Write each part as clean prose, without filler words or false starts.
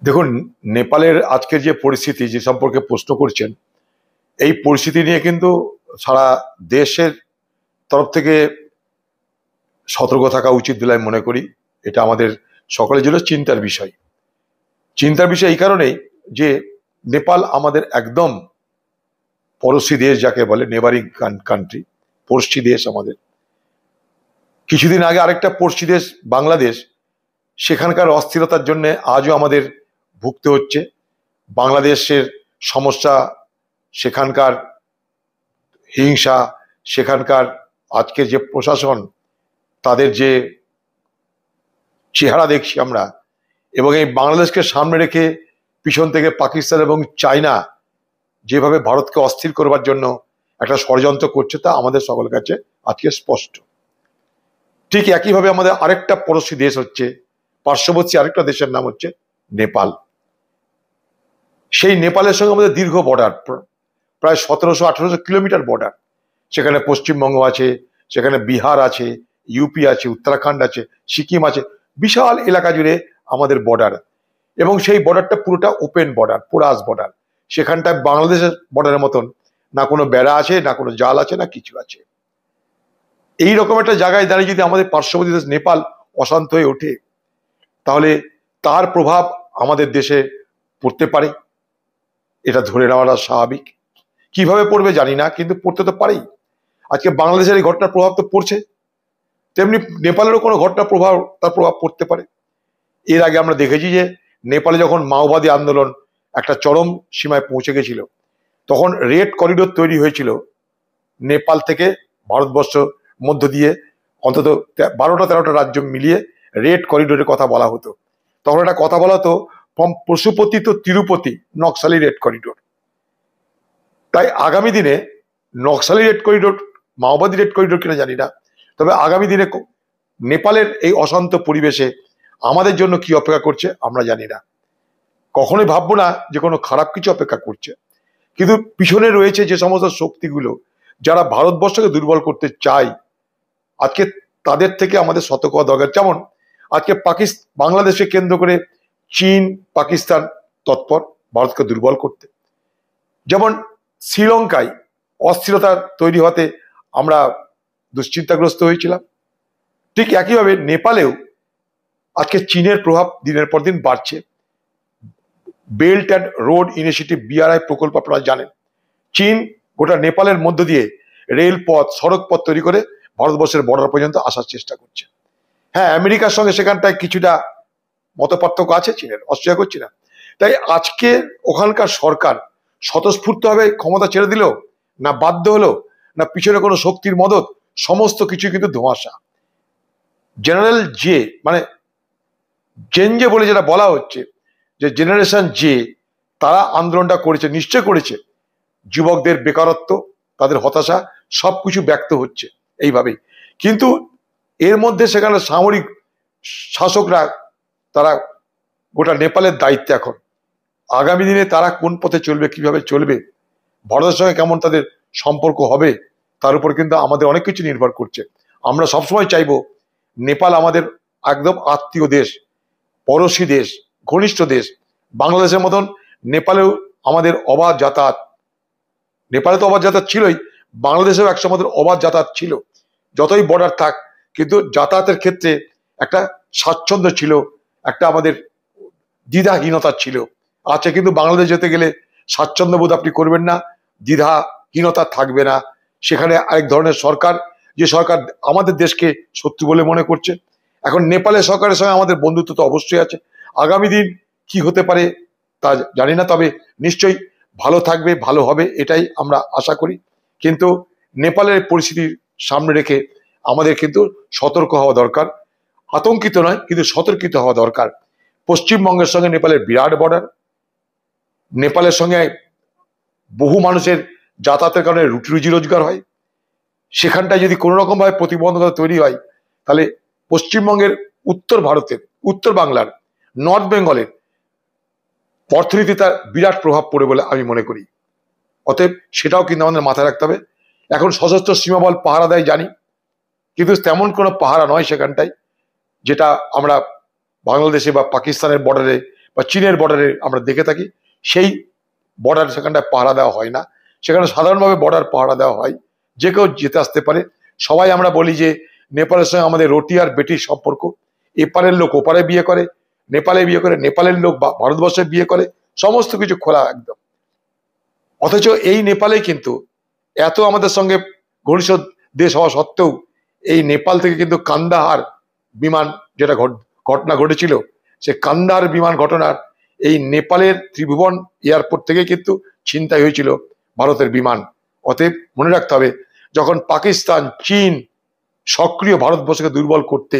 দেখুন, নেপালের আজকের যে পরিস্থিতি যে সম্পর্কে প্রশ্ন করছেন, এই পরিস্থিতি নিয়ে কিন্তু সারা দেশের তরফ থেকে সতর্ক থাকা উচিত বলে আমি মনে করি। এটা আমাদের সকলের জন্য চিন্তার বিষয়। চিন্তার বিষয় এই কারণেই যে নেপাল আমাদের একদম পড়শি দেশ, যাকে বলে নেবারিং কান্ট্রি, পড়শি দেশ আমাদের। কিছুদিন আগে আরেকটা পড়শি দেশ বাংলাদেশ, সেখানকার অস্থিরতার জন্য আজও আমাদের ভুগতে হচ্ছে। বাংলাদেশের সমস্যা, সেখানকার হিংসা, সেখানকার আজকের যে প্রশাসন, তাদের যে চেহারা দেখছি আমরা, এবং এই বাংলাদেশকে সামনে রেখে পিছন থেকে পাকিস্তান এবং চায়না যেভাবে ভারতকে অস্থির করবার জন্য একটা ষড়যন্ত্র করছে, তা আমাদের সকলের কাছে আজকে স্পষ্ট। ঠিক একইভাবে আমাদের আরেকটা পড়োশী দেশ হচ্ছে, পার্শ্ববর্তী আরেকটা দেশের নাম হচ্ছে নেপাল। সেই নেপালের সঙ্গে আমাদের দীর্ঘ বর্ডার, প্রায় 1700-1800 কিলোমিটার বর্ডার। সেখানে পশ্চিমবঙ্গ আছে, সেখানে বিহার আছে, ইউপি আছে, উত্তরাখণ্ড আছে, সিকিম আছে, বিশাল এলাকা জুড়ে আমাদের বর্ডার। এবং সেই বর্ডারটা পুরোটা ওপেন বর্ডার, পোরাস বর্ডার। সেখানটায় বাংলাদেশের বর্ডারের মতন না কোনো বেড়া আছে, না কোনো জাল আছে, না কিছু আছে। এইরকম একটা জায়গায় দাঁড়িয়ে যদি আমাদের পার্শ্ববর্তী দেশ নেপাল অশান্ত হয়ে ওঠে, তাহলে তার প্রভাব আমাদের দেশে পড়তে পারে। এটা ধরে নেওয়াটা স্বাভাবিক। কিভাবে পড়বে জানি না, কিন্তু পড়তে তো পারেই। আজকে বাংলাদেশের এই ঘটনার প্রভাব তো পড়ছে, তেমনি নেপালেরও কোনো ঘটনার প্রভাব, তার প্রভাব পড়তে পারে। এর আগে আমরা দেখেছি যে নেপালে যখন মাওবাদী আন্দোলন একটা চরম সীমায় পৌঁছে গেছিল, তখন রেড করিডোর তৈরি হয়েছিল নেপাল থেকে ভারতবর্ষ মধ্য দিয়ে। অন্তত 12টা-13টা রাজ্য মিলিয়ে রেড করিডোরের কথা বলা হতো। তখন একটা কথা বলা হতো, ফ্রম পশুপতি তো তিরুপতি নকশালি রেড করিডোর। তাই আগামী দিনে নকশালি রেড করিডোর, মাওবাদী রেড করিডোর কিনা জানি না, তবে আগামী দিনে নেপালের এই অশান্ত পরিবেশে আমাদের জন্য কি অপেক্ষা করছে আমরা জানি না। কখনোই ভাববো না যে কোনো খারাপ কিছু অপেক্ষা করছে, কিন্তু পিছনে রয়েছে যে সমস্ত শক্তিগুলো যারা ভারতবর্ষকে দুর্বল করতে চায়, আজকে তাদের থেকে আমাদের সতর্ক হওয়া দরকার। যেমন আজকে বাংলাদেশকে কেন্দ্র করে চীন, পাকিস্তান তৎপর ভারতকে দুর্বল করতে। যেমন শ্রীলঙ্কায় অস্থিরতা তৈরি হতে আমরা দুশ্চিন্তাগ্রস্ত হয়েছিলাম, ঠিক একইভাবে নেপালেও আজকে চীনের প্রভাব দিনের পর দিন বাড়ছে। Belt and road initiative, BRI প্রকল্প আপনারা জানেন। চীন গোটা নেপালের মধ্য দিয়ে রেলপথ, সড়ক পথ তৈরি করে ভারতবর্ষের বর্ডার পর্যন্ত আসার চেষ্টা করছে। হ্যাঁ, আমেরিকার সঙ্গে সেখানটায় কিছুটা মতপার্থক্য আছে চীনের, অস্বীকার করছি না। তাই আজকে ওখানকার সরকার স্বতঃস্ফূর্তভাবে ক্ষমতা ছেড়ে দিল, না বাধ্য হলো, না পিছনে কোনো শক্তির মদত, সমস্ত কিছু কিন্তু ধোঁয়াশা। জেনারেল জে, মানে জেনজে বলে যেটা বলা হচ্ছে, যে জেনারেশন জে, তারা আন্দোলনটা করেছে, নিশ্চয় করেছে। যুবকদের বেকারত্ব, তাদের হতাশা, সবকিছু ব্যক্ত হচ্ছে এইভাবেই। কিন্তু এর মধ্যে সেখানে সামরিক শাসকরা, তারা গোটা নেপালের দায়িত্বে এখন। আগামী দিনে তারা কোন পথে চলবে, কিভাবে চলবে, ভারতের সঙ্গে কেমন তাদের সম্পর্ক হবে, তার উপর কিন্তু আমাদের অনেক কিছু নির্ভর করছে। আমরা সবসময় চাইবো নেপাল আমাদের একদম আত্মীয় দেশ, পড়োশী দেশ, ঘনিষ্ঠ দেশ। বাংলাদেশের মতন নেপালেও আমাদের অবাধ যাতায়াত, নেপালে তো অবাধ যাতায়াত ছিলই, বাংলাদেশেও একসময় আমাদের অবাধ যাতায়াত ছিল। যতই বর্ডার থাক, কিন্তু যাতায়াতের ক্ষেত্রে একটা স্বাচ্ছন্দ্য ছিল, একটা আমাদের দ্বিধাহীনতা ছিল। আচ্ছা, কিন্তু বাংলাদেশ যেতে গেলে স্বাচ্ছন্দ্যবোধ আপনি করবেন না, দ্বিধাহীনতা থাকবে না। সেখানে আরেক ধরনের সরকার, যে সরকার আমাদের দেশকে শত্রু বলে মনে করছে। এখন নেপালের সরকারের সঙ্গে আমাদের বন্ধুত্ব তো অবশ্যই আছে। আগামী দিন কি হতে পারে তা জানি না, তবে নিশ্চয়ই ভালো থাকবে, ভালো হবে, এটাই আমরা আশা করি। কিন্তু নেপালের পরিস্থিতির সামনে রেখে আমাদের কিন্তু সতর্ক হওয়া দরকার। আতঙ্কিত নয়, কিন্তু সতর্কিত হওয়া দরকার। পশ্চিমবঙ্গের সঙ্গে নেপালের বিরাট বর্ডার। নেপালের সঙ্গে বহু মানুষের যাতায়াতের কারণে রুটি রুজি রোজগার হয়। সেখানটায় যদি কোনো রকম ভাবে প্রতিবন্ধকতা তৈরি হয়, তাহলে পশ্চিমবঙ্গের, উত্তর ভারতের, উত্তর বাংলার, নর্থ বেঙ্গলের অর্থনীতি তার বিরাট প্রভাব পড়ে বলে আমি মনে করি। অতএব সেটাও কিন্তু আমাদের মাথায় রাখতে হবে। এখন সশস্ত্র সীমাবল পাহারা দেয় জানি, কিন্তু তেমন কোনো পাহারা নয় সেখানটায়, যেটা আমরা বাংলাদেশে বা পাকিস্তানের বর্ডারে বা চীনের বর্ডারে আমরা দেখে থাকি, সেই বর্ডার সেখানটায় পাহারা দেওয়া হয় না। সেখানে সাধারণভাবে বর্ডার পাহারা দেওয়া হয়, যে কেউ যেতে আসতে পারে। সবাই আমরা বলি যে নেপালের সঙ্গে আমাদের রুটি আর বেটির সম্পর্ক, এপারের লোক ওপারে বিয়ে করে, নেপালে বিয়ে করে, নেপালের লোক ভারতবর্ষে বিয়ে করে, সমস্ত কিছু খোলা একদম। অথচ এই নেপালে কিন্তু এত আমাদের সঙ্গে ঘনিষ্ঠ দেশ হওয়া সত্ত্বেও এই নেপাল থেকে কিন্তু কান্দাহার বিমান যেটা ঘটনা ঘটেছিল, সে কান্দাহার বিমান ঘটনার এই নেপালের ত্রিভুবন এয়ারপোর্ট থেকে কিন্তু ছিনতাই হয়েছিল ভারতের বিমান। অতএব মনে রাখতে হবে, যখন পাকিস্তান, চীন সক্রিয় ভারতবর্ষকে দুর্বল করতে,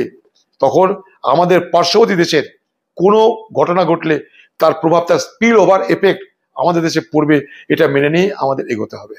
তখন আমাদের পার্শ্ববর্তী দেশের কোনো ঘটনা ঘটলে তার প্রভাব, তার স্পিল ওভার এফেক্ট আমাদের দেশে পড়বে, এটা মেনে নিয়ে আমাদের এগোতে হবে।